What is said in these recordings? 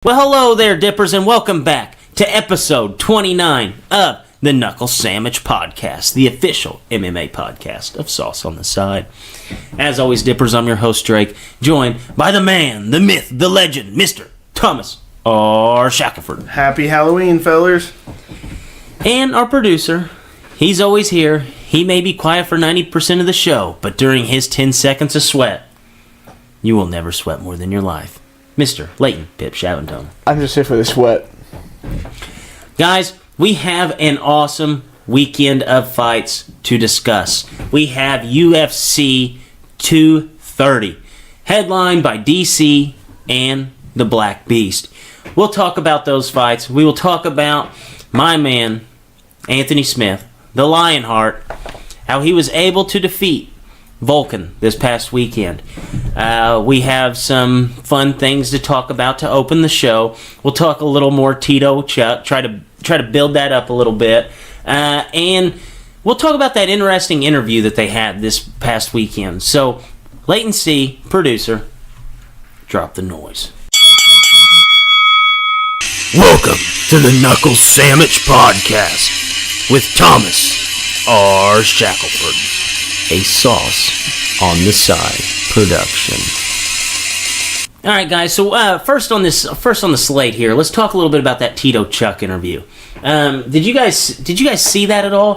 Well, hello there, Dippers, and welcome back to episode 29 of the Knuckle Sammich podcast, the official MMA podcast of Sauce on the Side. As always, Dippers, I'm your host, Drake, joined by the man, the myth, the legend, Mr. Thomas R. Shackelford. Happy Halloween, fellers. And our producer, he's always here. He may be quiet for 90% of the show, but during his 10 seconds of sweat, you will never sweat more than your life. Mr. Leighton Pip Shaventone. I'm just here for the sweat. Guys, we have an awesome weekend of fights to discuss. We have UFC 230, headlined by DC and the Black Beast. We'll talk about those fights. We will talk about my man, Anthony Smith, the Lionheart, how he was able to defeat Vulcan this past weekend. We have some fun things to talk about to open the show. We'll talk a little more Tito Chuck, try to build that up a little bit, and we'll talk about that interesting interview that they had this past weekend. So, Leighton C, producer, drop the noise. Welcome to the Knuckle Sammich podcast with Thomas R. Shackelford. A Sauce on the Side production. All right, guys. So first on the slate here, let's talk a little bit about that Tito Chuck interview. Did you guys see that at all?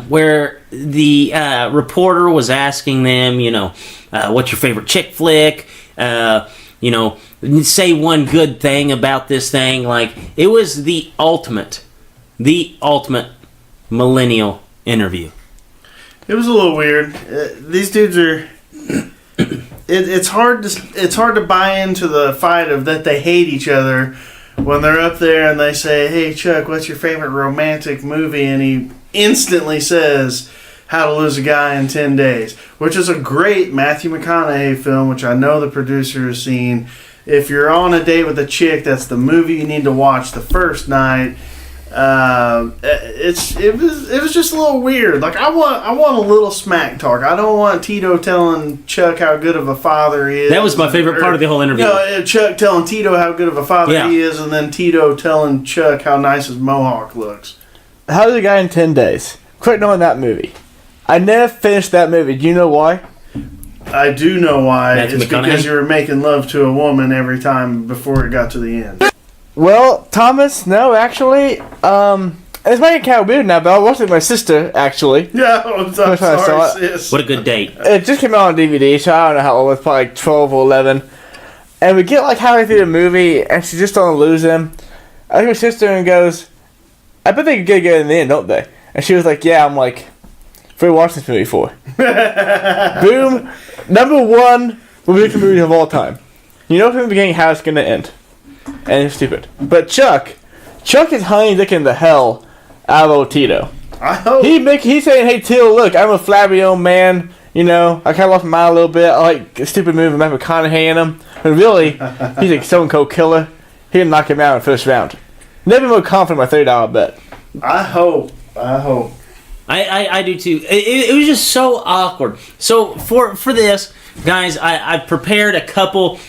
Where the reporter was asking them, what's your favorite chick flick? Say one good thing about this thing. Like, it was the ultimate millennial interview. It was a little weird. These dudes are. It's hard to buy into the fight of that they hate each other when they're up there and they say, "Hey Chuck, what's your favorite romantic movie?" And he instantly says, "How to Lose a Guy in 10 Days," which is a great Matthew McConaughey film, which I know the producer has seen. If you're on a date with a chick, that's the movie you need to watch the first night. It was just a little weird. Like, I want a little smack talk. I don't want Tito telling Chuck how good of a father he is. That was my favorite part of the whole interview. Chuck telling Tito how good of a father he is, and then Tito telling Chuck how nice his mohawk looks. How Lose a Guy in 10 Days. Quick note on that movie. I never finished that movie. Do you know why? I do know why. Matthew it's McConaughey? Because you were making love to a woman every time before it got to the end. Well, Thomas, no, actually, it's making kind of weird now, but I watched it with my sister, actually. Yeah, I'm sorry, sis. What a good date. It just came out on DVD, so I don't know how old it was, probably like 12 or 11. And we get like halfway through the movie, and she's just on to lose him. I look at my sister and goes, "I bet they could get good in the end, don't they?" And she was like, "Yeah." I'm like, "What have you watched this movie for?" Boom. Number one movie of all time. You know from the beginning how it's going to end. And it's stupid. But Chuck is honey dicking the hell out of old Tito. I hope. He's saying, "Hey Tito, look, I'm a flabby old man. I kind of lost my mind a little bit. I like a stupid move with Matthew McConaughey in him." But really, he's a stone cold killer. He can knock him out in the first round. Never more confident in my $30 bet. I hope. I do too. It was just so awkward. So for this, guys, I've prepared a couple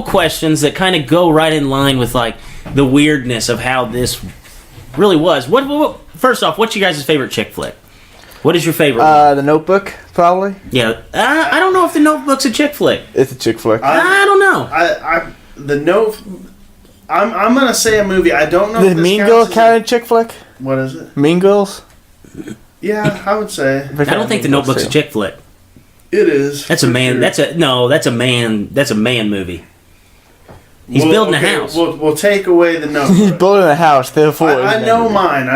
questions that kind of go right in line with like the weirdness of how this really was. What first off, what's your guys' favorite chick flick? What is your favorite one? The Notebook, probably. Yeah, I don't know if The Notebook's a chick flick. It's a chick flick. I don't know. I'm gonna say a movie. I don't know. The Mean Girls kind of chick flick. What is it? Mean Girls. Yeah, I would say. I don't think The Notebook's a chick flick. It is. That's a man. Sure. That's a man movie. He's building a house. We'll take away the Notebook. He's building a house. Therefore, I know mine.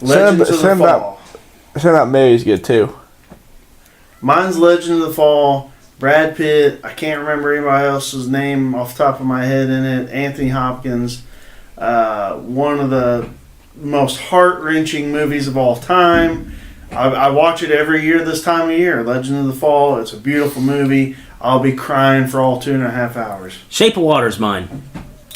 Legends of the Fall. Something about Mary's good too. Mine's Legend of the Fall. Brad Pitt. I can't remember anybody else's name off the top of my head in it. Anthony Hopkins. One of the most heart-wrenching movies of all time. I watch it every year this time of year. Legend of the Fall. It's a beautiful movie. I'll be crying for all 2.5 hours. Shape of Water's mine.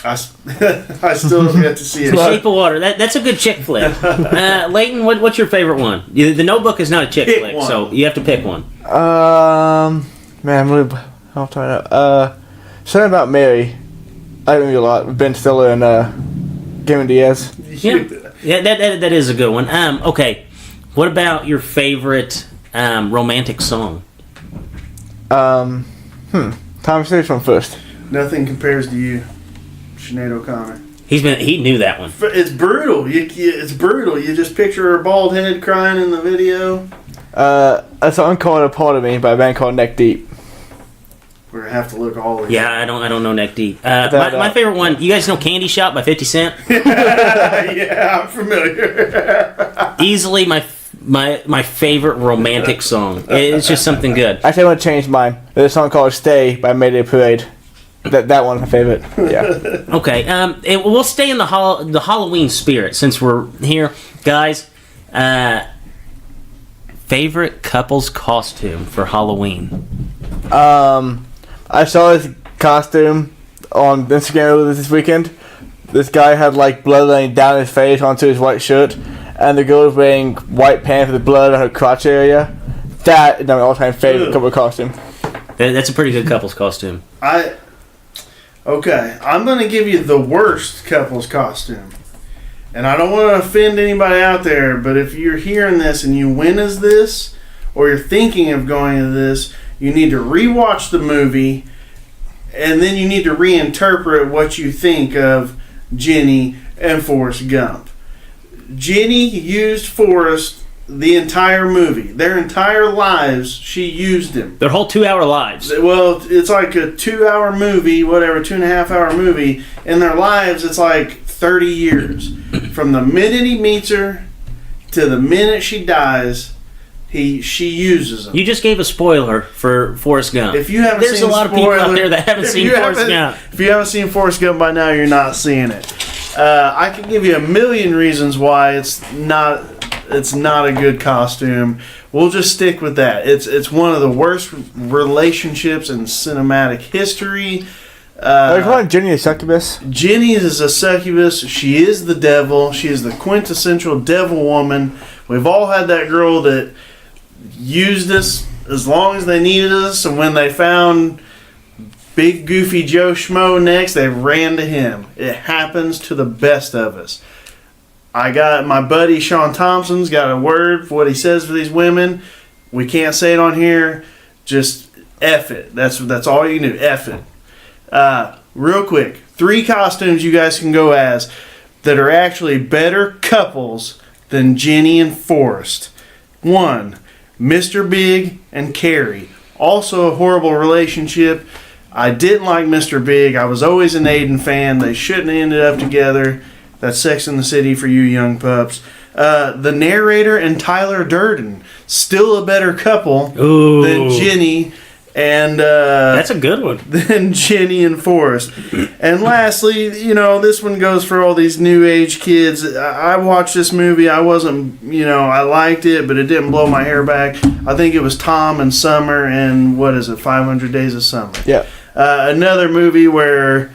I still don't get to see it. Shape of Water. That's a good chick flick. Leighton, what's your favorite one? The Notebook is not a chick flick, so you have to pick one. Man, I'm really. I'll try it out. Something about Mary. I like a lot. Ben Stiller and Cameron Diaz. Yeah, that is a good one. Okay, what about your favorite romantic song? Tom Stewart from first. Nothing compares to you, Sinead O'Connor. He knew that one. It's brutal. It's brutal. You just picture her bald head crying in the video. A song called "A Part of Me" by a band called Neck Deep. We're gonna have to look all of Yeah, I don't know Neck Deep. My favorite one. You guys know "Candy Shop" by 50 Cent? Yeah, I'm familiar. Easily my favorite romantic song. It's just something good. Actually, I want to change mine. There's a song called "Stay" by Mayday Parade. That one's my favorite. Yeah. Okay. We'll stay in the Halloween spirit since we're here, guys. Favorite couple's costume for Halloween? I saw this costume on Instagram this weekend. This guy had like blood laying down his face onto his white shirt, and the girl was wearing white pants with blood on her crotch area. That is my all-time favorite couple costume. That's a pretty good couple's costume. Okay, I'm going to give you the worst couple's costume. And I don't want to offend anybody out there, but if you're hearing this and you win as this, or you're thinking of going to this, you need to rewatch the movie, and then you need to reinterpret what you think of Jenny and Forrest Gump. Jenny used Forrest the entire movie. Their entire lives, she used him. Their whole 2-hour lives. Well, it's like a 2-hour movie, whatever, 2.5-hour movie. In their lives, it's like 30 years. From the minute he meets her to the minute she dies, she uses him. You just gave a spoiler for Forrest Gump. If you haven't There's seen a lot of people out there that haven't seen Forrest Gump. If you haven't seen Forrest Gump by now, you're not seeing it. I can give you a million reasons why it's not a good costume. We'll just stick with that. It's one of the worst relationships in cinematic history. Are you calling Jenny a succubus? Jenny is a succubus. She is the devil. She is the quintessential devil woman. We've all had that girl that used us as long as they needed us, and when they found Big Goofy Joe Schmo next, they ran to him. It happens to the best of us. I got my buddy Sean Thompson's got a word for what he says for these women. We can't say it on here. Just F it. That's all you can do. F it. Real quick, 3 costumes you guys can go as that are actually better couples than Jenny and Forrest. 1, Mr. Big and Carrie. Also a horrible relationship. I didn't like Mr. Big. I was always an Aiden fan. They shouldn't have ended up together. That's Sex in the City for you young pups. The narrator and Tyler Durden. Still a better couple than Jenny and... that's a good one. Than Jenny and Forrest. And lastly, this one goes for all these new age kids. I watched this movie. I wasn't, I liked it, but it didn't blow my hair back. I think it was Tom and Summer and, 500 Days of Summer. Yeah. Another movie where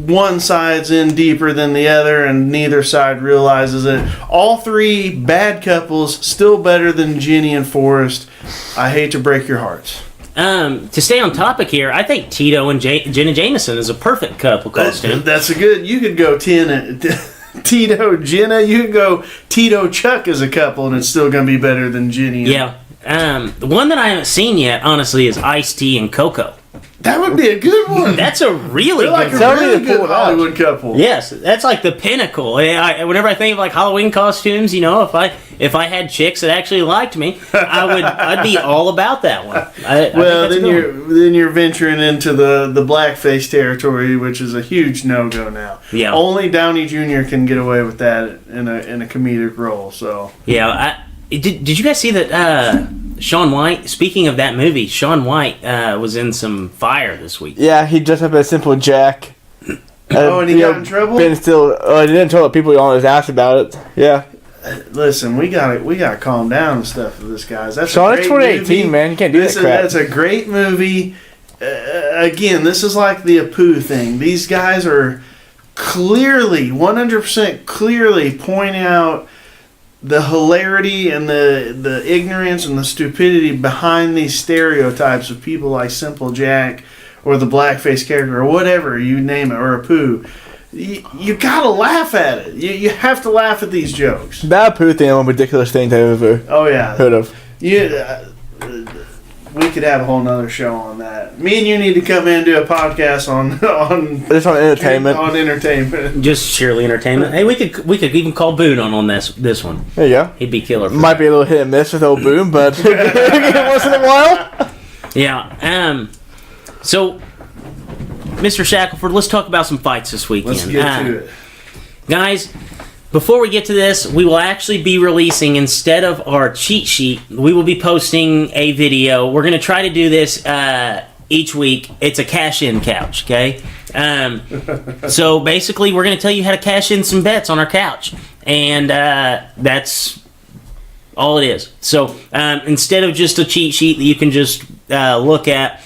one side's in deeper than the other and neither side realizes it. All 3 bad couples, still better than Jenny and Forrest. I hate to break your hearts. To stay on topic here, I think Tito and Jenna Jameson is a perfect couple costume. That's a good. You could go Tito, Jenna. You could go Tito, Chuck as a couple, and it's still going to be better than Jenny. Yeah. The one that I haven't seen yet, honestly, is Ice-T and Coco. That would be a good one. That's a really They're good like a really good Hollywood couple. Yes, that's like the pinnacle. Whenever I think of like Halloween costumes, if I had chicks that actually liked me, I'd be all about that one. Then you're venturing into the blackface territory, which is a huge no-go now. Yeah. Only Downey Jr. can get away with that in a comedic role. So yeah, did you guys see that? Shaun White, speaking of that movie, Shaun White was in some fire this week. Yeah, he dressed up as Simple Jack. And he got in trouble? He didn't tell people on his ass about it. Yeah. Listen, we gotta calm down and stuff with this, guys. That's Shaun, it's 2018, man. You can't do that crap. That's a great movie. Again, this is like the Apu thing. These guys are clearly, 100% clearly pointing out the hilarity and the ignorance and the stupidity behind these stereotypes of people like Simple Jack or the blackface character, or whatever you name it, or Apu. You gotta laugh at it. You have to laugh at these jokes. That Pooh thing was a ridiculous thing to ever Oh yeah, heard of. We could have a whole nother show on that. Me and you need to come in and do a podcast on Just on entertainment. On entertainment. Just purely entertainment. Hey, we could even call Boone on this one. There you go. He'd be killer. Might be a little hit and miss with old Boom, but once in a while. Yeah. So, Mr. Shackelford, let's talk about some fights this weekend. Let's get to it. Guys, before we get to this, we will actually be releasing, instead of our cheat sheet, we will be posting a video. We're going to try to do this each week. It's a cash-in couch, okay? So basically, we're going to tell you how to cash in some bets on our couch. And that's all it is. So instead of just a cheat sheet that you can just look at,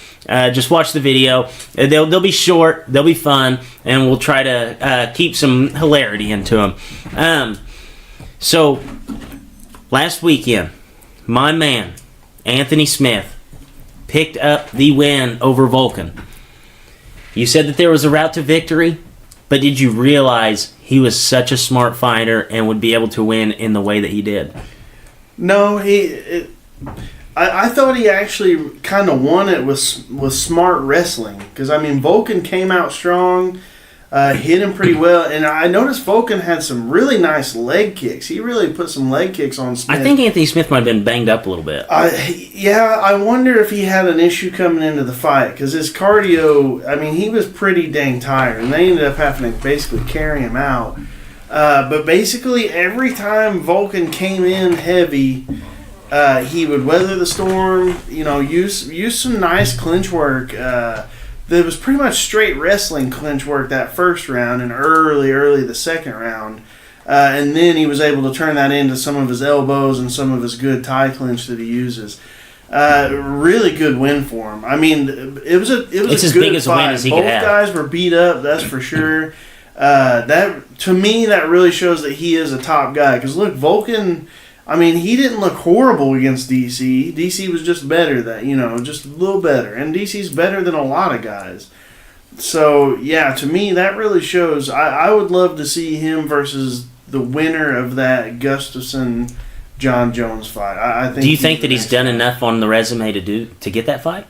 just watch the video. They'll be short, they'll be fun, and we'll try to keep some hilarity into them. So, last weekend, my man, Anthony Smith, picked up the win over Vulcan. You said that there was a route to victory, but did you realize he was such a smart fighter and would be able to win in the way that he did? No, I thought he actually kind of won it with smart wrestling. Because, I mean, Vulcan came out strong, hit him pretty well. And I noticed Vulcan had some really nice leg kicks. He really put some leg kicks on Smith. I think Anthony Smith might have been banged up a little bit. I wonder if he had an issue coming into the fight. Because his cardio, I mean, he was pretty dang tired. And they ended up having to basically carry him out. But basically, every time Vulcan came in heavy, he would weather the storm, use some nice clinch work. There was pretty much straight wrestling clinch work that first round and early the second round. And then he was able to turn that into some of his elbows and some of his good tie clinch that he uses. Really good win for him. I mean, it was it's a as good big as fight. a win as he Both could have. guys were beat up, that's for sure. That to me, that really shows that he is a top guy. Because look, Vulcan, I mean, he didn't look horrible against DC. DC was just better, just a little better. And DC's better than a lot of guys. So, yeah, to me, that really shows. I would love to see him versus the winner of that Gustafsson-John Jones fight. I think. Do you think that he's done enough on the resume to get that fight?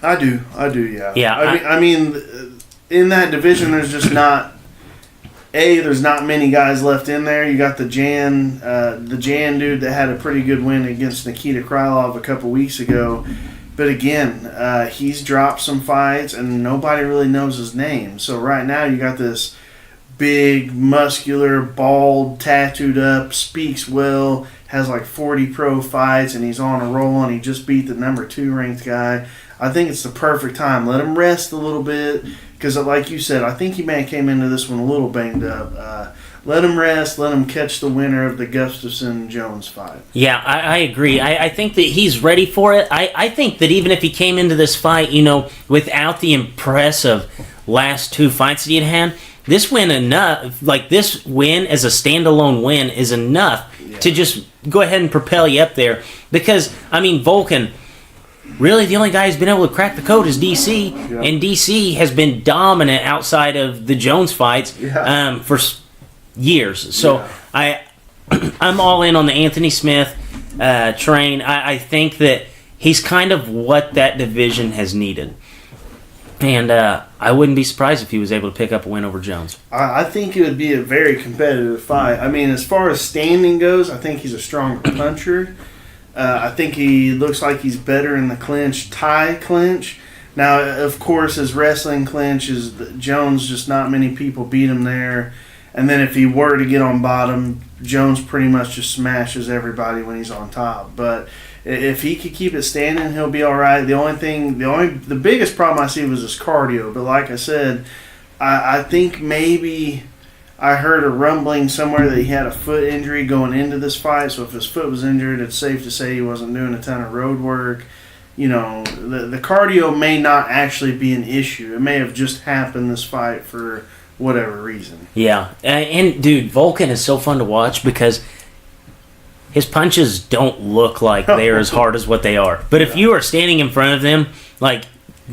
I do, yeah. Yeah. I mean, in that division, there's just not. There's not many guys left in there. You got the Jan dude that had a pretty good win against Nikita Krylov a couple weeks ago. But again, he's dropped some fights and nobody really knows his name. So right now you got this big, muscular, bald, tattooed up, speaks well, has like 40 pro fights, and he's on a roll, and he just beat the number 2 ranked guy. I think it's the perfect time. Let him rest a little bit. Because, like you said, I think he may have came into this one a little banged up. Let him rest. Let him catch the winner of the Gustafsson-Jones fight. Yeah, I agree. I think that he's ready for it. I think that even if he came into this fight, without the impressive last 2 fights that he had, this win as a standalone win is enough to just go ahead and propel you up there. Because, I mean, Vulcan, really the only guy who's been able to crack the code is DC. Yeah. And DC has been dominant outside of the Jones fights for years. So I'm all in on the Anthony Smith train. I think that he's kind of what that division has needed. And I wouldn't be surprised if he was able to pick up a win over Jones. I think it would be a very competitive fight. I mean, as far as standing goes, I think he's a stronger puncher. I think he looks like he's better in the tie clinch. Now, of course, his wrestling clinch is Jones, just not many people beat him there. And then if he were to get on bottom, Jones pretty much just smashes everybody when he's on top. But if he could keep it standing, he'll be all right. The biggest problem I see was his cardio. But like I said, I think maybe I heard a rumbling somewhere that he had a foot injury going into this fight. So if his foot was injured, it's safe to say he wasn't doing a ton of road work. The cardio may not actually be an issue. It may have just happened this fight for whatever reason. Yeah. And, dude, Vulcan is so fun to watch because his punches don't look like they're as hard as what they are. But if you are standing in front of them, like,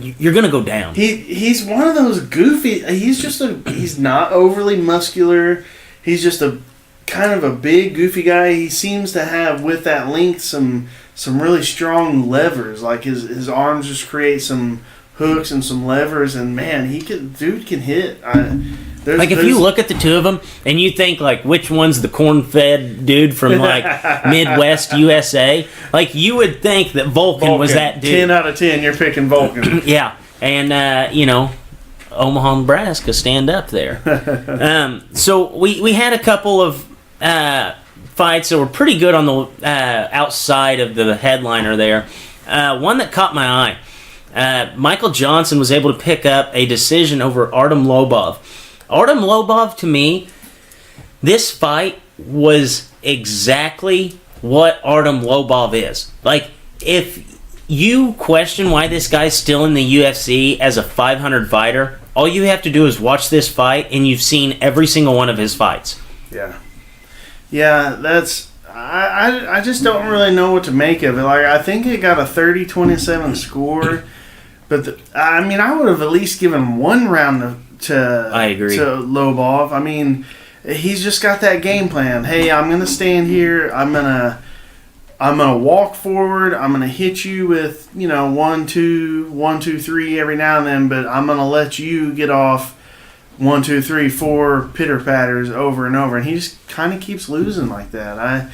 you're gonna go down. He's one of those goofy. He's not overly muscular. He's just a kind of a big goofy guy. He seems to have with that length some really strong levers. Like his arms just create some hooks and some levers. And man, dude can hit. If you look at the two of them and you think like which one's the corn-fed dude from like Midwest USA, like you would think that Vulcan was that dude. 10 out of 10, you're picking Vulcan. Yeah, and Omaha, Nebraska, stand up there. So we had a couple of fights that were pretty good on the outside of the headliner there. One that caught my eye. Michael Johnson was able to pick up a decision over Artem Lobov. Artem Lobov, to me, this fight was exactly what Artem Lobov is. Like, if you question why this guy's still in the UFC as a 500 fighter, all you have to do is watch this fight, and you've seen every single one of his fights. Yeah. Yeah, that's... I just don't really know what to make of it. Like, I think it got a 30-27 score, but I would have at least given one round I agree. to Lobov. I mean, he's just got that game plan. Hey, I'm gonna stand here. I'm gonna walk forward. I'm gonna hit you with 1, 2, 3 every now and then, but I'm gonna let you get off 1, 2, 3, 4 pitter patters over and over, and he just kind of keeps losing like that.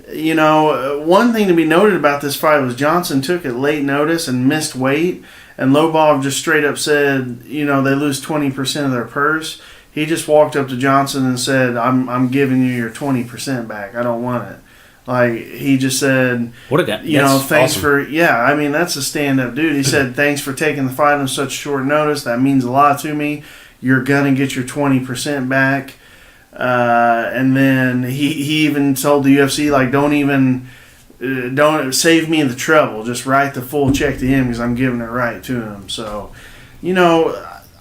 One thing to be noted about this fight was Johnson took it late notice and missed weight. And Lobov just straight up said, they lose 20% of their purse. He just walked up to Johnson and said, I'm giving you your 20% back. I don't want it. Like, he just said, what a guy. Thanks awesome. for, that's a stand-up dude. He said, thanks for taking the fight on such short notice. That means a lot to me. You're going to get your 20% back. And then he even told the UFC, like, don't save me the trouble. Just write the full check to him because I'm giving it right to him. So,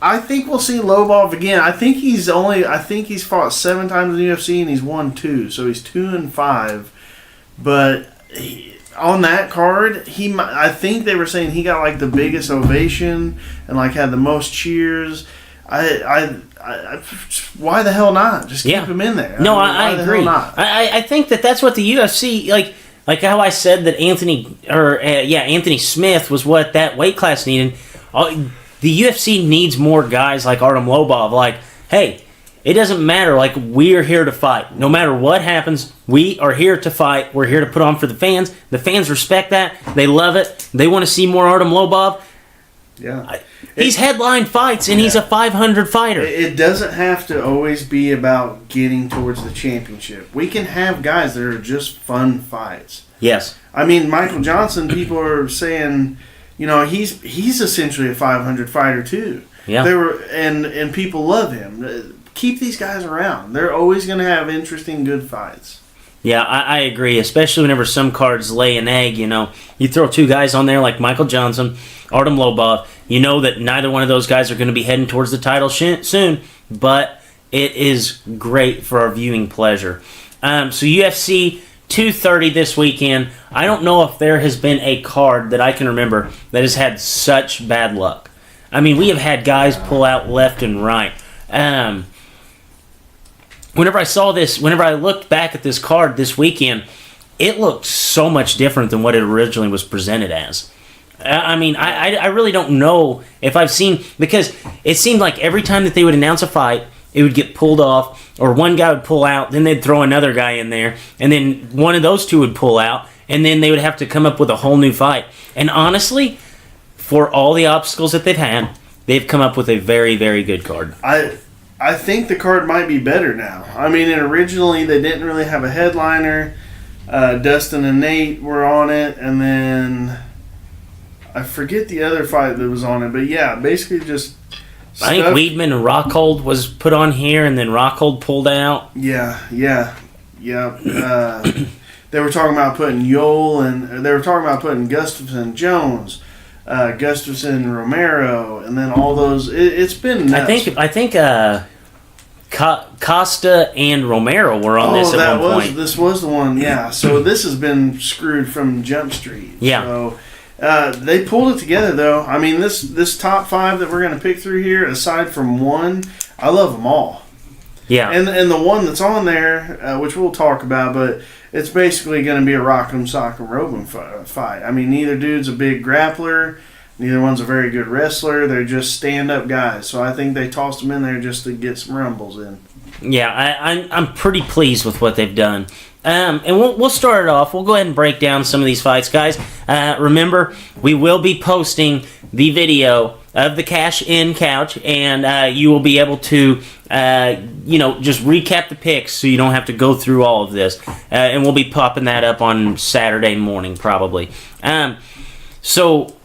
I think we'll see Lobov again. I think he's fought 7 times in the UFC and he's won 2. So he's 2-5. But on that card, I think they were saying he got like the biggest ovation and like had the most cheers. Why the hell not? Just keep him in there. No, I agree. I think that's what the UFC like how I said that Anthony Smith was what that weight class needed. The UFC needs more guys like Artem Lobov. Like, hey, it doesn't matter. Like, we're here to fight. No matter what happens, we are here to fight. We're here to put on for the fans. The fans respect that. They love it. They want to see more Artem Lobov. Yeah. He's headlined fights, and he's a 500 fighter. It doesn't have to always be about getting towards the championship. We can have guys that are just fun fights. Yes. I mean, Michael Johnson, people are saying, he's essentially a 500 fighter too. Yeah. And people love him. Keep these guys around. They're always going to have interesting, good fights. Yeah, I agree, especially whenever some cards lay an egg, You throw 2 guys on there like Michael Johnson, Artem Lobov, you know that neither one of those guys are going to be heading towards the title soon, but it is great for our viewing pleasure. So UFC 230 this weekend. I don't know if there has been a card that I can remember that has had such bad luck. I mean, we have had guys pull out left and right. Whenever I looked back at this card this weekend, it looked so much different than what it originally was presented as. I really don't know if I've seen, because it seemed like every time that they would announce a fight, it would get pulled off, or one guy would pull out, then they'd throw another guy in there, and then one of those two would pull out, and then they would have to come up with a whole new fight. And honestly, for all the obstacles that they've had, they've come up with a very, very good card. I think the card might be better now. I mean, originally they didn't really have a headliner. Dustin and Nate were on it, and then I forget the other fight that was on it. But yeah, basically just I think Weidman and Rockhold was put on here, and then Rockhold pulled out. Yeah. They were talking about putting Yole, and they were talking about putting Gustafson, Jones, Gustafson, Romero, and then all those. It's been nuts. I think Costa and Romero were on this at one point. This was the one, yeah. So this has been screwed from Jump Street. Yeah. So They pulled it together, though. I mean, this top 5 that we're going to pick through here, aside from one, I love them all. Yeah. And the one that's on there, which we'll talk about, but it's basically going to be a rock'em sock'em rope'em fight. I mean, neither dude's a big grappler. Neither one's a very good wrestler. They're just stand-up guys. So I think they tossed them in there just to get some rumbles in. Yeah, I'm pretty pleased with what they've done. And we'll start it off. We'll go ahead and break down some of these fights, guys. Remember, we will be posting the video of the cash-in couch, and you will be able to, just recap the picks so you don't have to go through all of this. And we'll be popping that up on Saturday morning, probably. So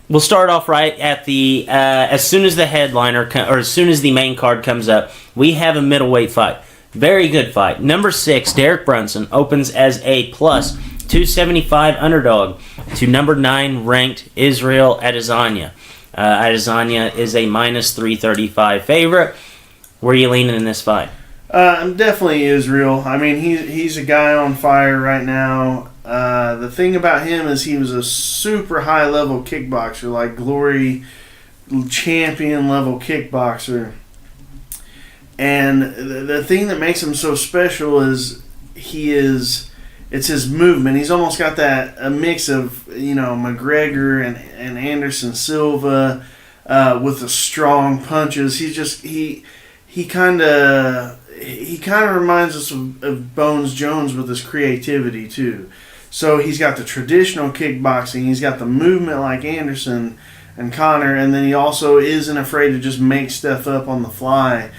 we'll start off right at the as soon as the headliner or as soon as the main card comes up, we have a middleweight fight. Very good fight. Number 6, Derek Brunson opens as a plus 275 underdog to number 9 ranked Israel Adesanya. Adesanya is a minus 335 favorite. Where are you leaning in this fight? I'm definitely Israel. I mean, he's a guy on fire right now. The thing about him is he was a super high level kickboxer, like Glory champion level kickboxer. And the thing that makes him so special is it's his movement. He's almost got a mix of, McGregor and Anderson Silva with the strong punches. He kind of reminds us of Bones Jones with his creativity too. So he's got the traditional kickboxing. He's got the movement like Anderson and Connor, and then he also isn't afraid to just make stuff up on the fly.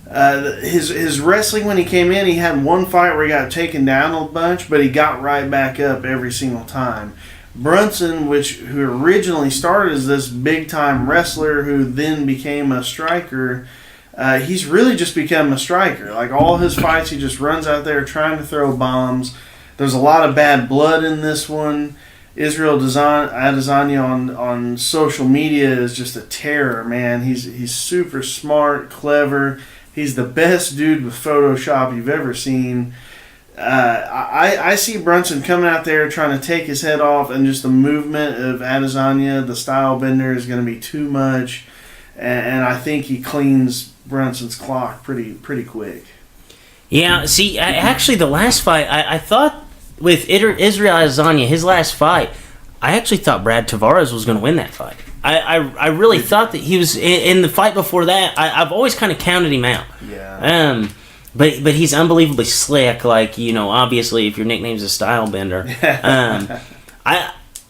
His wrestling, when he came in, he had one fight where he got taken down a bunch, but he got right back up every single time. Brunson, who originally started as this big-time wrestler who then became a striker, he's really just become a striker. Like, all his fights, he just runs out there trying to throw bombs. There's a lot of bad blood in this one. Israel Adesanya on social media is just a terror, man. He's super smart, clever. He's the best dude with Photoshop you've ever seen. I see Brunson coming out there trying to take his head off, and just the movement of Adesanya, the style bender, is going to be too much. And I think he cleans Brunson's clock pretty quick. Yeah, see, actually the last fight, I thought with Israel Adesanya, his last fight, I actually thought Brad Tavares was going to win that fight. I really thought that he was in the fight before that. I've always kind of counted him out. Yeah. But he's unbelievably slick. Like, obviously, if your nickname's a style bender.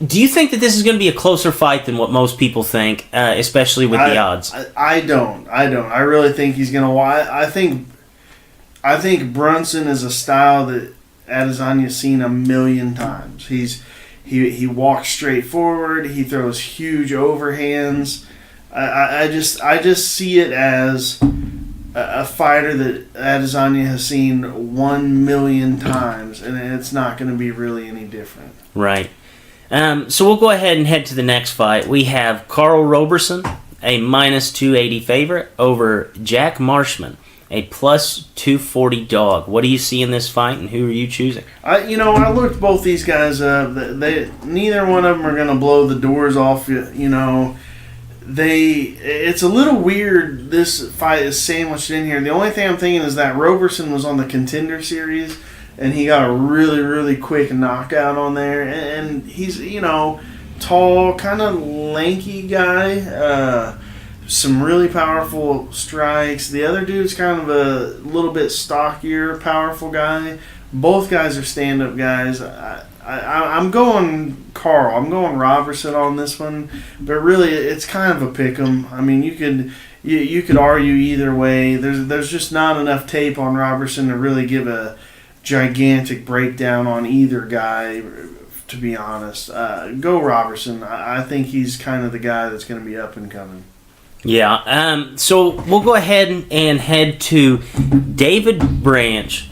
Do you think that this is going to be a closer fight than what most people think, especially with the odds? I don't. I really think he's going to. I think Brunson is a style that Adesanya's seen a million times. He walks straight forward. He throws huge overhands. I just see it as a fighter that Adesanya has seen 1 million times, and it's not going to be really any different. Right. So we'll go ahead and head to the next fight. We have Carl Roberson, a minus 280 favorite, over Jack Marshman, a plus 240 dog. What do you see in this fight, and who are you choosing? I looked both these guys up. Neither one of them are going to blow the doors off. It's a little weird. This fight is sandwiched in here. The only thing I'm thinking is that Roberson was on the Contender Series, and he got a really, really quick knockout on there. And he's, tall, kind of lanky guy. Some really powerful strikes. The other dude's kind of a little bit stockier, powerful guy. Both guys are stand-up guys. I'm going Carl. I'm going Robertson on this one, but really it's kind of a pick-em. I mean, you could argue either way. There's just not enough tape on Robertson to really give a gigantic breakdown on either guy. To be honest, go Robertson. I think he's kind of the guy that's going to be up and coming. Yeah, so we'll go ahead and head to David Branch,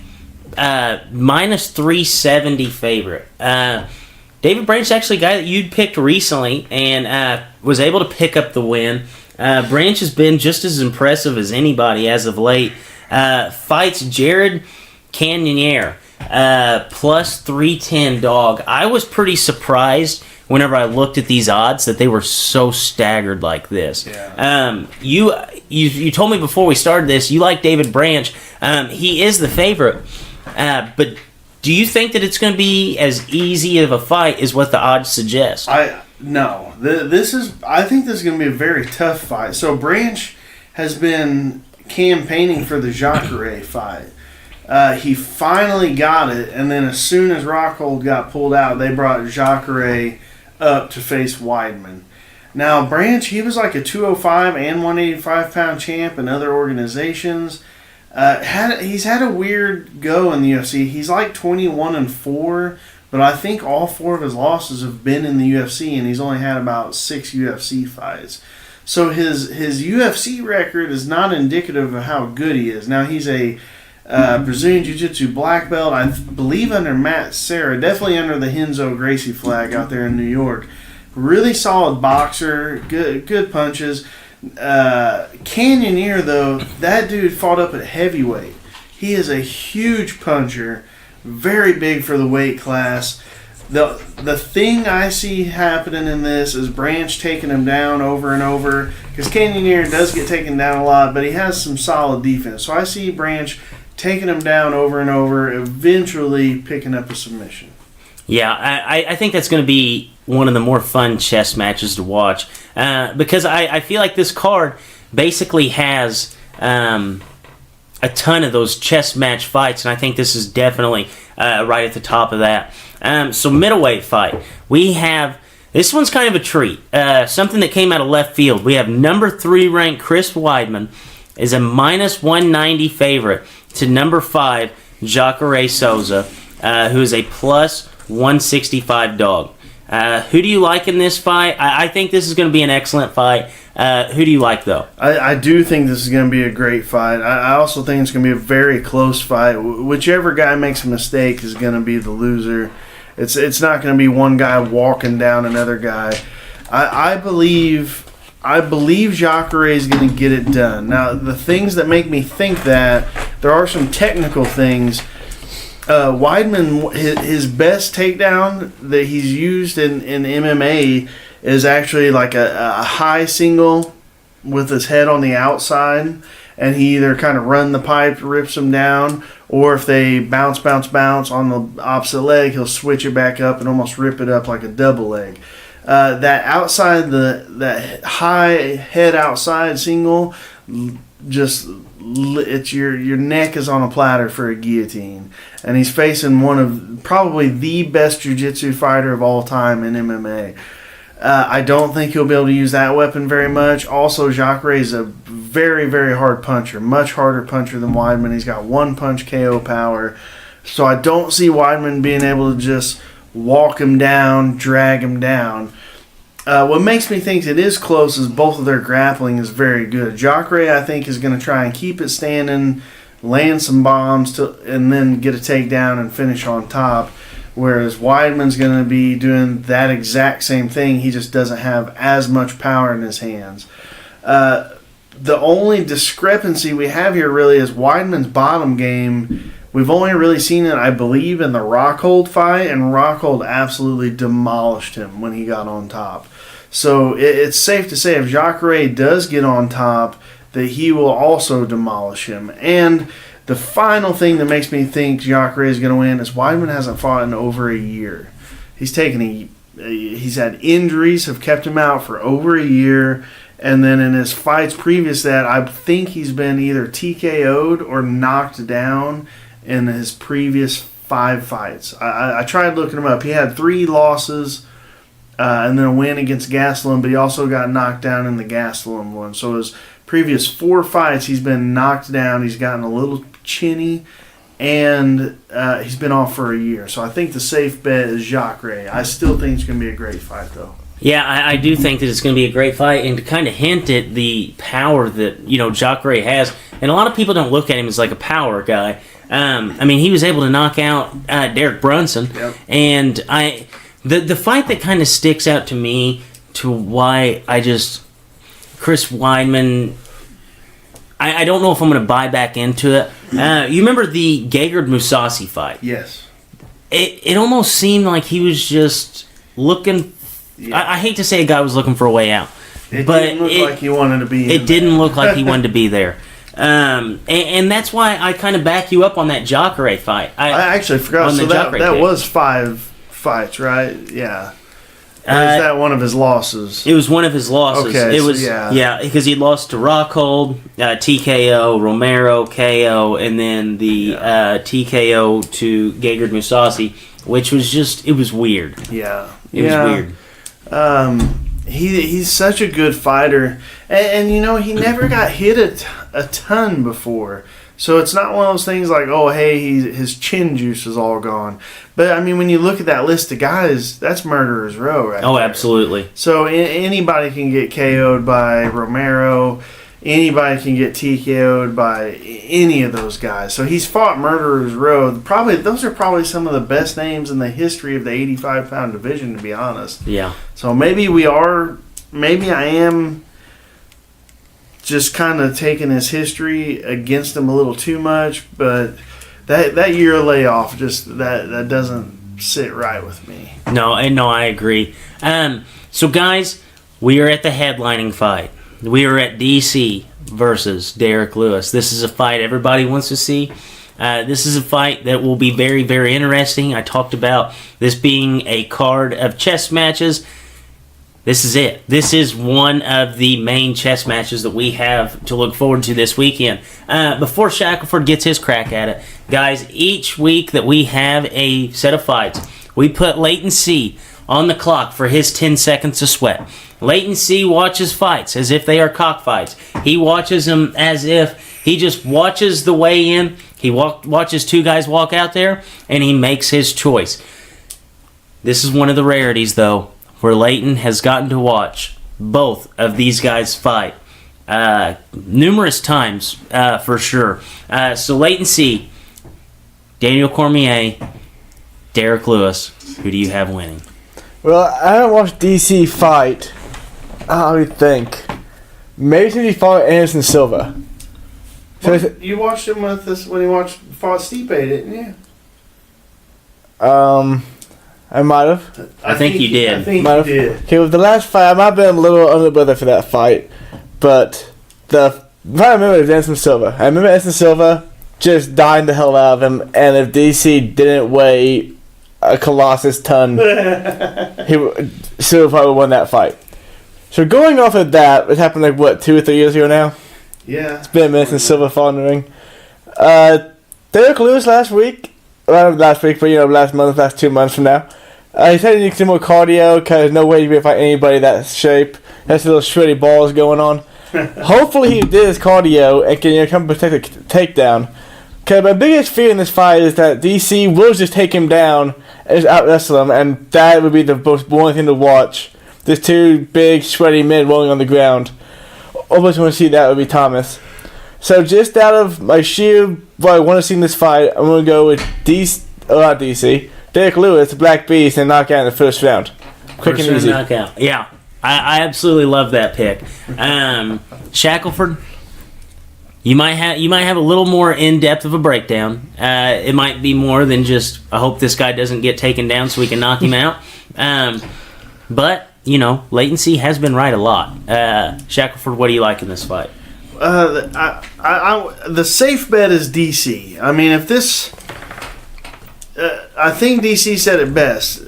minus 370 favorite. David Branch is actually a guy that you'd picked recently and was able to pick up the win. Branch has been just as impressive as anybody as of late. Fights Jared Cannonier. plus 310 dog. I was pretty surprised whenever I looked at these odds that they were so staggered like this. Yeah. You told me before we started this you like David Branch. He is the favorite, but do you think that it's going to be as easy of a fight as what the odds suggest? No. I think this is going to be a very tough fight. So Branch has been campaigning for the Jacare fight. He finally got it, and then as soon as Rockhold got pulled out, they brought Jacare up to face Weidman. Now, Branch, he was like a 205 and 185-pound champ in other organizations. He's had a weird go in the UFC. He's like 21-4, but I think all 4 of his losses have been in the UFC, and he's only had about 6 UFC fights. So his UFC record is not indicative of how good he is. Now, he's a Brazilian Jiu-Jitsu black belt, I believe under Matt Serra, definitely under the Renzo Gracie flag out there in New York. Really solid boxer, good punches. Cannonier, though, that dude fought up at heavyweight. He is a huge puncher, very big for the weight class. The thing I see happening in this is Branch taking him down over and over, because Cannonier does get taken down a lot, but he has some solid defense. So I see Branch taking him down over and over, eventually picking up a submission. Yeah, I think that's going to be one of the more fun chess matches to watch, because I feel like this card basically has a ton of those chess match fights, and I think this is definitely right at the top of that. So middleweight fight, we have, this one's kind of a treat, something that came out of left field. We have number 3 ranked Chris Weidman is a minus 190 favorite to number 5 Jacare Souza, who is a plus 165 dog. Who do you like in this fight? I think this is going to be an excellent fight. Who do you like, though? I do think this is going to be a great fight. I also think it's going to be a very close fight. Whichever guy makes a mistake is going to be the loser. It's not going to be one guy walking down another guy. I believe Jacare is going to get it done. Now, the things that make me think that, there are some technical things. Weidman, his best takedown that he's used in MMA is actually like a high single with his head on the outside, and he either kind of run the pipe, rips him down, or if they bounce on the opposite leg, he'll switch it back up and almost rip it up like a double leg. That outside, that high head outside single, just it's your neck is on a platter for a guillotine, and he's facing one of probably the best jiu-jitsu fighter of all time in MMA. I don't think he'll be able to use that weapon very much. Also, Jacare is a very, very hard puncher, much harder puncher than Weidman. He's got one punch KO power, so I don't see Weidman being able to just walk him down, drag him down. What makes me think it is close is both of their grappling is very good. Jacare, I think, is going to try and keep it standing, land some bombs, and then get a takedown and finish on top. Whereas Weidman's going to be doing that exact same thing. He just doesn't have as much power in his hands. The only discrepancy we have here really is Weidman's bottom game. We've only really seen it, I believe, in the Rockhold fight, and Rockhold absolutely demolished him when he got on top. So it's safe to say if Jacare does get on top, that he will also demolish him. And the final thing that makes me think Jacare is going to win is Weidman hasn't fought in over a year. He's had injuries, have kept him out for over a year. And then in his fights previous to that, I think he's been either TKO'd or knocked down in his previous 5 fights. I tried looking him up. He had 3 losses and then a win against Gastelum, but he also got knocked down in the Gastelum one. So his previous 4 fights, he's been knocked down. He's gotten a little chinny, and he's been off for a year. So I think the safe bet is Jacare. I still think it's going to be a great fight, though. Yeah, I do think that it's going to be a great fight, and to kind of hint at the power that Jacare has, and a lot of people don't look at him as like a power guy. I mean, he was able to knock out Derek Brunson, yep. And the fight that kind of sticks out to me to why Chris Weidman, I don't know if I'm going to buy back into it. You remember the Gegard-Mousasi fight? Yes. It almost seemed like he was just looking... Yeah. I hate to say a guy was looking for a way out. It didn't look like he wanted to be It didn't look like he wanted to be there. And that's why I kind of back you up on that Jacare fight. I actually forgot. So that was 5 fights, right? Yeah. Or is that one of his losses? It was one of his losses. Okay, it was because he lost to Rockhold, TKO, Romero, KO, and then the TKO to Gegard-Mousasi, which was it was weird. Yeah. It was weird. He's such a good fighter, and he never got hit a ton before, so it's not one of those things like, oh hey, his chin juice is all gone. But I mean, when you look at that list of guys, that's murderer's row, right? Oh, there. Absolutely. So anybody can get KO'd by Romero. Anybody can get TKO'd by any of those guys. So he's fought murderer's row. Those are probably some of the best names in the history of the 85-pound division, to be honest. Yeah. So maybe I am just kind of taking his history against him a little too much, but that year layoff that doesn't sit right with me. No, I agree. So guys, we are at the headlining fight. We are at DC versus Derek Lewis. This is a fight everybody wants to see. This is a fight that will be very, very interesting. I talked about this being a card of chess matches. This is it. This is one of the main chess matches that we have to look forward to this weekend. Before Shackelford gets his crack at it, guys, each week that we have a set of fights, we put Leighton C on the clock for his 10 seconds of sweat. Leighton C watches fights as if they are cockfights. He watches them as if he just watches the weigh in. He watches two guys walk out there, and he makes his choice. This is one of the rarities, though, where Leighton has gotten to watch both of these guys fight numerous times, for sure. So Leighton C, Daniel Cormier, Derek Lewis, who do you have winning? Well, I haven't watched DC fight. I would think. Maybe since he fought Anderson Silva. So you watched him with this when he fought Stipe, didn't you? I might have. I think you did. I think you did. Okay, with the last fight, I might have been a little under the weather for that fight. But the fight I remember was Anderson Silva. I remember Anderson Silva just dying the hell out of him, and if DC didn't weigh a colossus ton, Silva probably won that fight. So going off of that, it happened 2 or 3 years ago now? Yeah. It's been a minute since Silva fought in the ring. Derek Lewis last week, well, not last week, but last month, last 2 months from now. He said he needs some more cardio because there's no way to be able to fight anybody that shape. Has little shreddy balls going on. Hopefully he did his cardio and can come protect the takedown. Because my biggest fear in this fight is that DC will just take him down and just out-wrestle him, and that would be the most boring thing to watch. There's two big, sweaty men rolling on the ground. Almost want to see that would be Thomas. So just out of my sheer what I want to see in this fight, I'm going to go with Derek Lewis, the Black Beast, and knockout in the first round. Quick and easy. Knockout. Yeah, I absolutely love that pick. Shackelford, you might have a little more in depth of a breakdown. It might be more than just I hope this guy doesn't get taken down so we can knock him out. But latency has been right a lot. Shackelford, what do you like in this fight? The safe bet is DC. I mean, if this, I think DC said it best.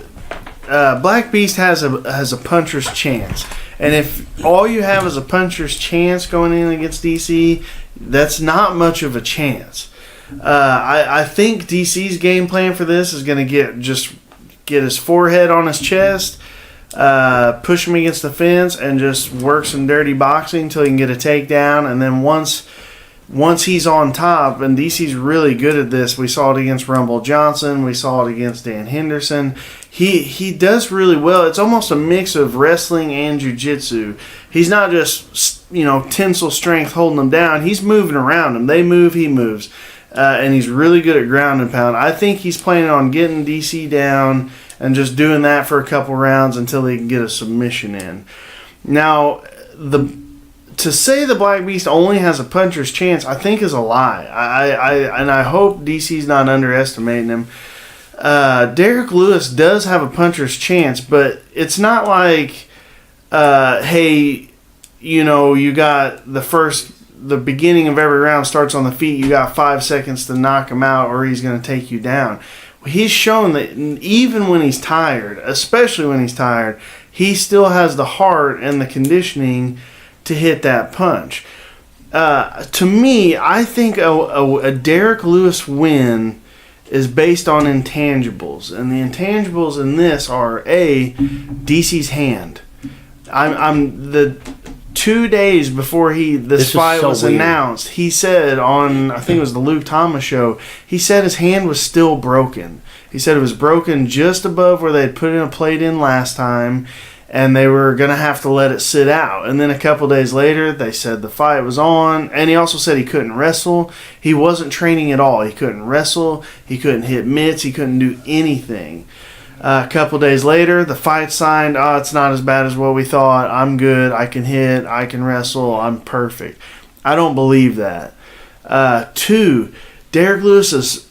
Black Beast has a puncher's chance, and if all you have is a puncher's chance going in against DC, that's not much of a chance. I think DC's game plan for this is going to get his forehead on his chest, push him against the fence, and just work some dirty boxing until he can get a takedown. And then once he's on top, and DC's really good at this. We saw it against Rumble Johnson. We saw it against Dan Henderson. He does really well. It's almost a mix of wrestling and jiu-jitsu. He's not just tensile strength holding them down. He's moving around them. They move, he moves. And he's really good at ground and pound. I think he's planning on getting DC down and just doing that for a couple rounds until he can get a submission in. Now, to say the Black Beast only has a puncher's chance, I think is a lie. I hope DC's not underestimating him. Derek Lewis does have a puncher's chance, but it's not like, hey, you know, you got the beginning of every round starts on the feet. You got 5 seconds to knock him out, or he's going to take you down. He's shown that even when he's tired, especially when he's tired, he still has the heart and the conditioning to hit that punch. To me, I think a Derek Lewis win is based on intangibles, and the intangibles in this are DC's hand. I'm the 2 days before this fight was announced, he said on, I think it was the Luke Thomas show, he said his hand was still broken. He said it was broken just above where they'd put in a plate in last time, and they were going to have to let it sit out. And then a couple days later, they said the fight was on, and he also said he couldn't wrestle. He wasn't training at all. He couldn't wrestle. He couldn't hit mitts. He couldn't do anything. A couple days later, the fight signed. Oh, it's not as bad as what we thought. I'm good. I can hit. I can wrestle. I'm perfect. I don't believe that. 2, Derek Lewis is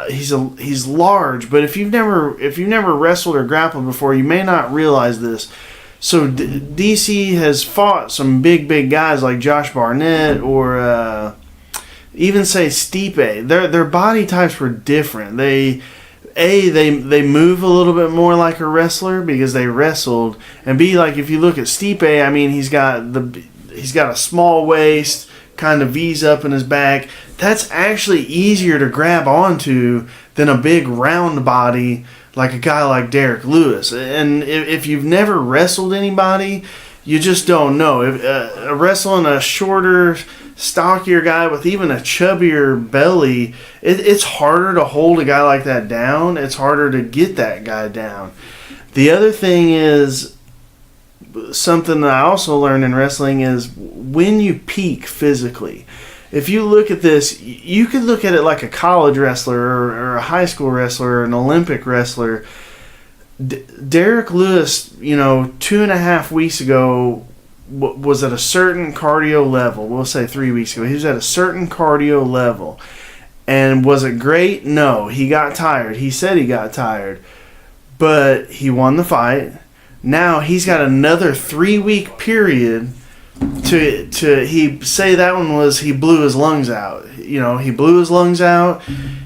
he's large, but if you've never wrestled or grappled before, you may not realize this. So DC has fought some big guys like Josh Barnett or even say Stipe. Their body types were different. They move a little bit more like a wrestler because they wrestled, and B, like if you look at Stipe, I mean he's got a small waist, kind of V's up in his back. That's actually easier to grab onto than a big round body like a guy like Derek Lewis. And if you've never wrestled anybody, you just don't know. If wrestling a shorter, stockier guy with even a chubbier belly, it's harder to hold a guy like that down. It's harder to get that guy down. The other thing is, something that I also learned in wrestling is when you peak physically. If you look at this, you could look at it like a college wrestler or a high school wrestler or an Olympic wrestler. Derek Lewis, 2.5 weeks ago, was at a certain cardio level. We'll say 3 weeks ago. He was at a certain cardio level. And was it great? No. He got tired. He said he got tired. But he won the fight. Now he's got another 3-week period he say that one was he blew his lungs out. He blew his lungs out.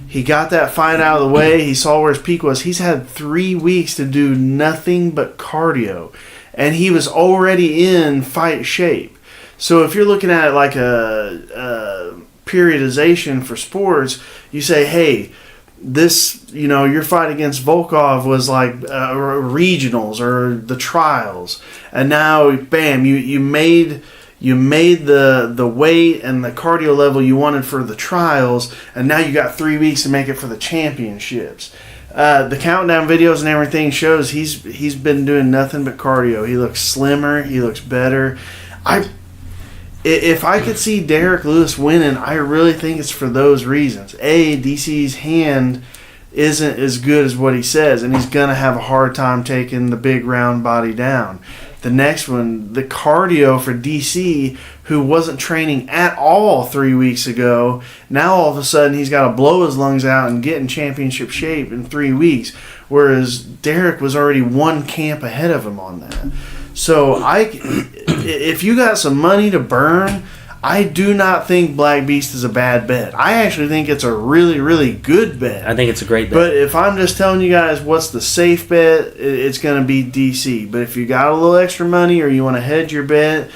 He got that fight out of the way. He saw where his peak was. He's had 3 weeks to do nothing but cardio, and he was already in fight shape. So if you're looking at it like a periodization for sports, you say, hey, this, your fight against Volkov was like regionals or the trials, and now, bam, you made the weight and the cardio level you wanted for the trials, and now you got 3 weeks to make it for the championships. The countdown videos and everything shows he's been doing nothing but cardio. He looks slimmer. He looks better. If I could see Derek Lewis winning, I really think it's for those reasons. DC's hand isn't as good as what he says, and he's going to have a hard time taking the big round body down. The next one, the cardio for DC, who wasn't training at all 3 weeks ago, now all of a sudden he's got to blow his lungs out and get in championship shape in 3 weeks, whereas Derek was already one camp ahead of him on that. So if you got some money to burn, I do not think Black Beast is a bad bet. I actually think it's a really, really good bet. I think it's a great bet. But if I'm just telling you guys what's the safe bet, it's going to be DC. But if you got a little extra money or you want to hedge your bet,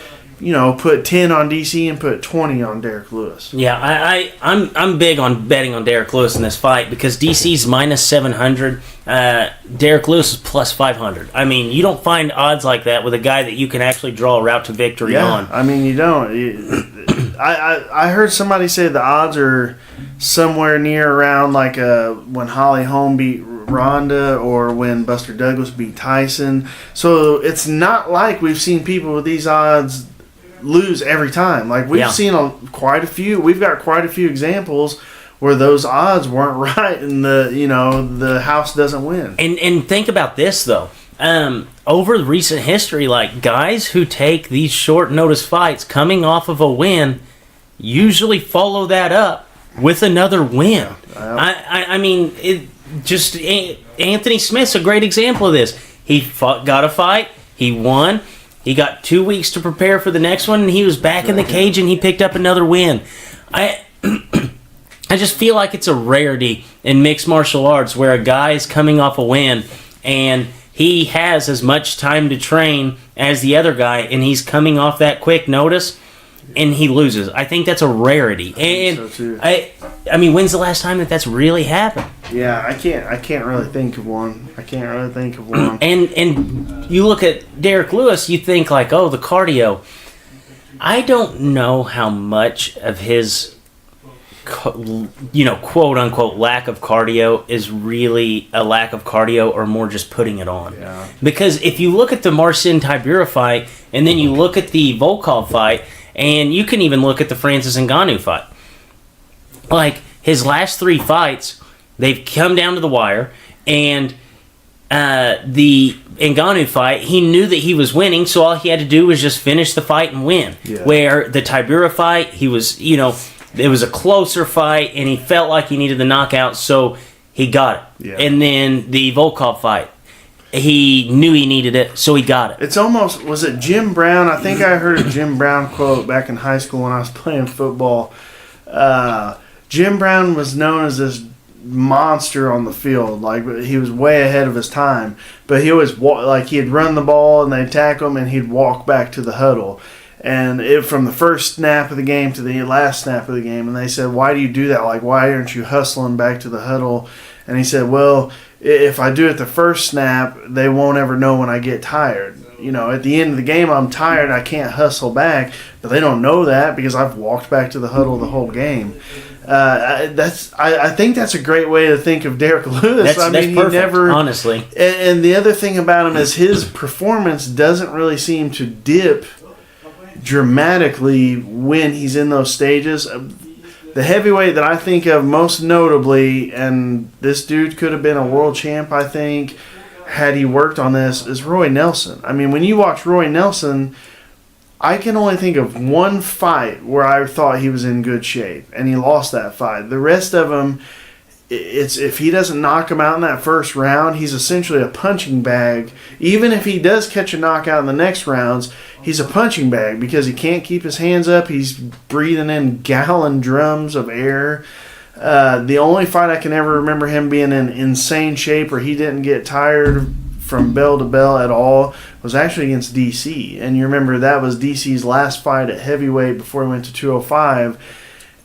put 10 on DC and put 20 on Derek Lewis. Yeah, I'm big on betting on Derek Lewis in this fight because DC's minus 700. Derek Lewis is plus 500. I mean, you don't find odds like that with a guy that you can actually draw a route to victory on. I mean, you don't. I heard somebody say the odds are somewhere near around like when Holly Holm beat Ronda or when Buster Douglas beat Tyson. So it's not like we've seen people with these odds lose every time. Like we've seen quite a few. We've got quite a few examples where those odds weren't right, and the house doesn't win. And think about this though. over recent history, like guys who take these short notice fights coming off of a win usually follow that up with another win. I mean, Anthony Smith's a great example of this. He got a fight, he won, he got 2 weeks to prepare for the next one, and he was back in the cage and he picked up another win. I just feel like it's a rarity in mixed martial arts where a guy is coming off a win and he has as much time to train as the other guy, and he's coming off that quick notice and he loses. I think that's a rarity. I mean, when's the last time that's really happened? Yeah, I can't really think of one. And you look at Derek Lewis, you think like, oh, the cardio. I don't know how much of his, quote unquote, lack of cardio is really a lack of cardio or more just putting it on. Yeah. Because if you look at the Marcin Tybura fight and then you look at the Volkov fight and you can even look at the Francis Ngannou fight, like his last 3 fights, they've come down to the wire, and the Ngannou fight, he knew that he was winning, so all he had to do was just finish the fight and win. Yeah. Where the Tybura fight, he was, it was a closer fight, and he felt like he needed the knockout, so he got it. Yeah. And then the Volkov fight, he knew he needed it, so he got it. It's almost, was it Jim Brown? I think I heard a Jim Brown quote back in high school when I was playing football. Jim Brown was known as this monster on the field. Like, he was way ahead of his time. But he always, he'd run the ball and they'd tackle him and he'd walk back to the huddle. And from the first snap of the game to the last snap of the game. And they said, why do you do that? Like, why aren't you hustling back to the huddle? And he said, well, if I do it the first snap, they won't ever know when I get tired. At the end of the game, I'm tired. I can't hustle back. But they don't know that because I've walked back to the huddle the whole game. I think that's a great way to think of Derek Lewis. That's perfect, he never, honestly. And the other thing about him is his performance doesn't really seem to dip dramatically when he's in those stages. The heavyweight that I think of most notably, and this dude could have been a world champ, I think, had he worked on this, is Roy Nelson. I mean, when you watch Roy Nelson, I can only think of one fight where I thought he was in good shape, and he lost that fight. The rest of them, it's if he doesn't knock him out in that first round, he's essentially a punching bag. Even if he does catch a knockout in the next rounds, he's a punching bag because he can't keep his hands up. He's breathing in gallon drums of air. The only fight I can ever remember him being in insane shape or he didn't get tired from bell to bell at all was actually against DC. And you remember that was DC's last fight at heavyweight before he went to 205.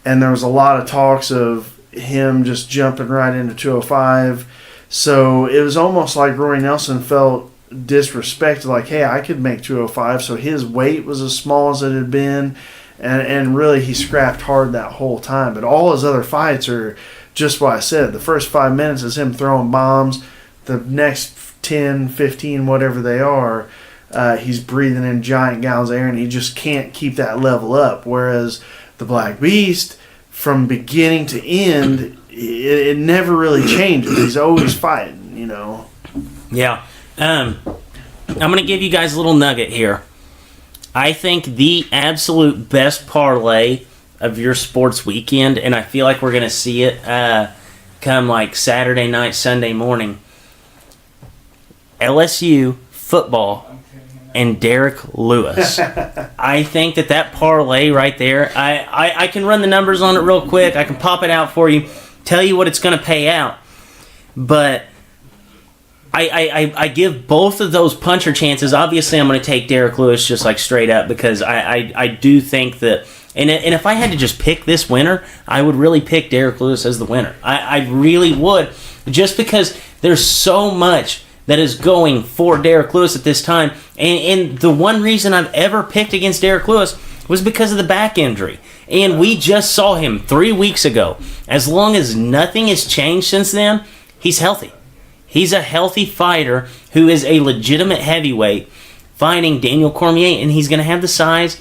And there was a lot of talks of him just jumping right into 205. So it was almost like Roy Nelson felt disrespected, like, hey, I could make 205. So his weight was as small as it had been. And really, he scrapped hard that whole time. But all his other fights are just what I said. The first 5 minutes is him throwing bombs. The next 10, 15, whatever they are, he's breathing in giant gallons of air, and he just can't keep that level up. Whereas the Black Beast, from beginning to end, it never really changes. He's always fighting, Yeah. I'm going to give you guys a little nugget here. I think the absolute best parlay of your sports weekend, and I feel like we're going to see it come like Saturday night, Sunday morning, LSU football and Derek Lewis. I think that parlay right there, I can run the numbers on it real quick. I can pop it out for you, tell you what it's going to pay out. But I give both of those puncher chances. Obviously, I'm going to take Derek Lewis just like straight up because I do think that, and if I had to just pick this winner, I would really pick Derek Lewis as the winner. I really would, just because there's so much that is going for Derek Lewis at this time. And the one reason I've ever picked against Derek Lewis was because of the back injury. And we just saw him 3 weeks ago. As long as nothing has changed since then, he's healthy. He's a healthy fighter who is a legitimate heavyweight fighting Daniel Cormier, and he's going to have the size.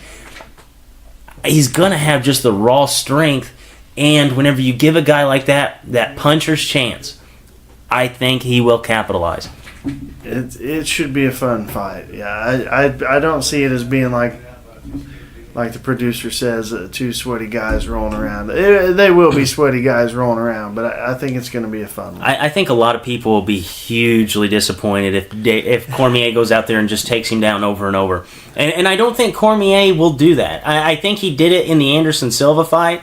He's going to have just the raw strength. And whenever you give a guy like that puncher's chance, I think he will capitalize. It should be a fun fight. Yeah, I don't see it as being like the producer says, two sweaty guys rolling around. They will be sweaty guys rolling around, but I think it's going to be a fun one. I think a lot of people will be hugely disappointed if Cormier goes out there and just takes him down over and over. And I don't think Cormier will do that. I think he did it in the Anderson Silva fight.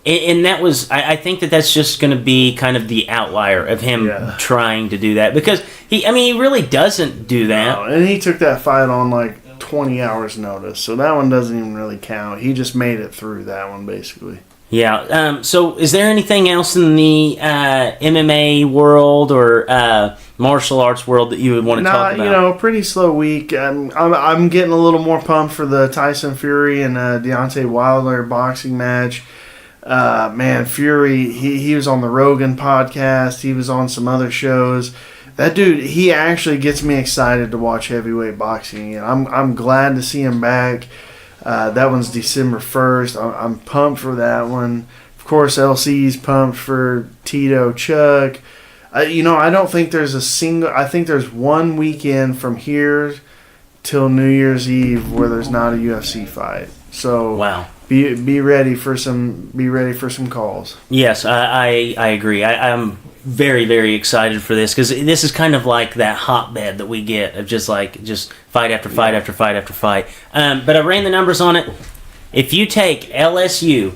And that was, I think that's just going to be kind of the outlier of him trying to do that, because he really doesn't do that. No, and he took that fight on like 20 hours notice, so that one doesn't even really count. He just made it through that one, basically. Yeah. So is there anything else in the MMA world or martial arts world that you would want to talk about? Pretty slow week. I'm getting a little more pumped for the Tyson Fury and Deontay Wilder boxing match. Man, Fury, he was on the Rogan podcast. He was on some other shows. That dude, he actually gets me excited to watch heavyweight boxing again. I'm glad to see him back. That one's December 1st. I'm pumped for that one. Of course, LC's pumped for Tito Chuck. I don't think there's I think there's one weekend from here till New Year's Eve where there's not a UFC fight. So wow. Be ready for some calls. Yes, I agree. I'm very, very excited for this, because this is kind of like that hotbed that we get of just fight after fight after fight after fight. But I ran the numbers on it. If you take LSU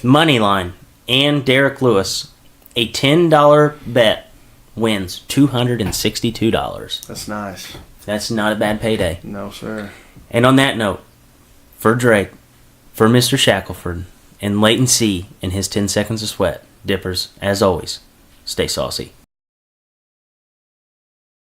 money line and Derek Lewis, a $10 bet wins $262. That's nice. That's not a bad payday. No, sir. And on that note, for Drake, for Mr. Shackelford, and Leighton C. and his 10 seconds of sweat, Dippers, as always, stay saucy.